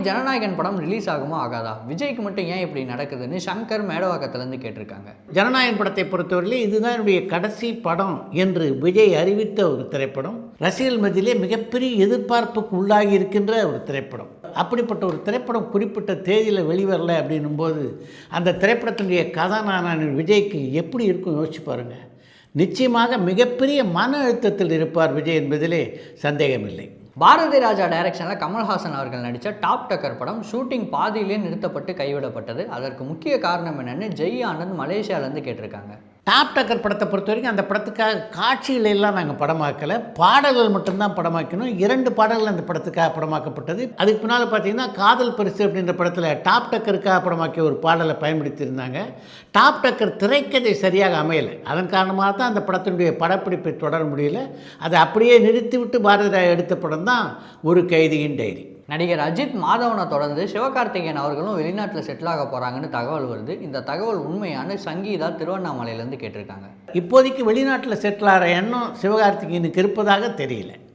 ஜனநாயகன் படம் ரிலீஸ் ஆகுமா ஆகாதா? விஜய்க்கு மட்டும் ஏன் இப்படி நடக்குதுன்னு சங்கர் மேடவாக்கத்திலேருந்து கேட்டிருக்காங்க. ஜனநாயகன் படத்தை பொறுத்தவரையிலே இதுதான் என்னுடைய கடைசி படம் என்று விஜய் அறிவித்த ஒரு திரைப்படம். ரசிகர்கள் மத்தியிலே மிகப்பெரிய எதிர்பார்ப்புக்கு உள்ளாகி இருக்கின்ற ஒரு திரைப்படம். அப்படிப்பட்ட ஒரு திரைப்படம் குறிப்பிட்ட தேதியில் வெளிவரலை அப்படின்னும்போது அந்த திரைப்படத்தினுடைய கதாநாயகன் விஜய்க்கு எப்படி இருக்கும் யோசிச்சு பாருங்கள். நிச்சயமாக மிகப்பெரிய மன அழுத்தத்தில் இருப்பார் விஜய் என்பதிலே சந்தேகமில்லை. பாரதி ராஜா டைரக்ஷனில் கமல்ஹாசன் அவர்கள் நடித்த டாப் டக்கர் படம் ஷூட்டிங் பாதியிலே நிறுத்தப்பட்டு கைவிடப்பட்டது. அதற்கு முக்கிய காரணம் என்னென்னு ஜெய் ஆனந்த் மலேசியாவிலேருந்து கேட்டிருக்காங்க. டாப் டக்கர் படத்தை பொறுத்த வரைக்கும் அந்த படத்துக்காக காட்சிகளெல்லாம் நாங்கள் படமாக்கலை, பாடல்கள் மட்டும்தான் படமாக்கணும். 2 பாடல்கள் அந்த படத்துக்காக படமாக்கப்பட்டது. அதுக்கு பின்னால் பார்த்தீங்கன்னா காதல் பரிசு அப்படின்ற படத்தில் டாப் டக்கருக்காக படமாக்கிய ஒரு பாடலை பயன்படுத்தியிருந்தாங்க. டாப் டக்கர் திரைக்கதை சரியாக அமையலை. அதன் காரணமாக தான் அந்த படத்தினுடைய படப்பிடிப்பை தொடர முடியல. அதை அப்படியே நிறுத்திவிட்டு பாரதி ராஜா எடுத்த படம் தான் ஒரு கைதியின் டைரி. நடிகர் அஜித் மாதவனை தொடர்ந்து சிவகார்த்திகேயன் அவர்களும் வெளிநாட்டில் செட்டில் ஆக போகிறாங்கன்னு தகவல் வருது. இந்த தகவல் உண்மையான சங்கீதா திருவண்ணாமலையிலேருந்து கேட்டிருக்காங்க. இப்போதைக்கு வெளிநாட்டில் செட்டில் ஆகிற எண்ணம் சிவகார்த்திகேயனுக்கு இருப்பதாக தெரியல.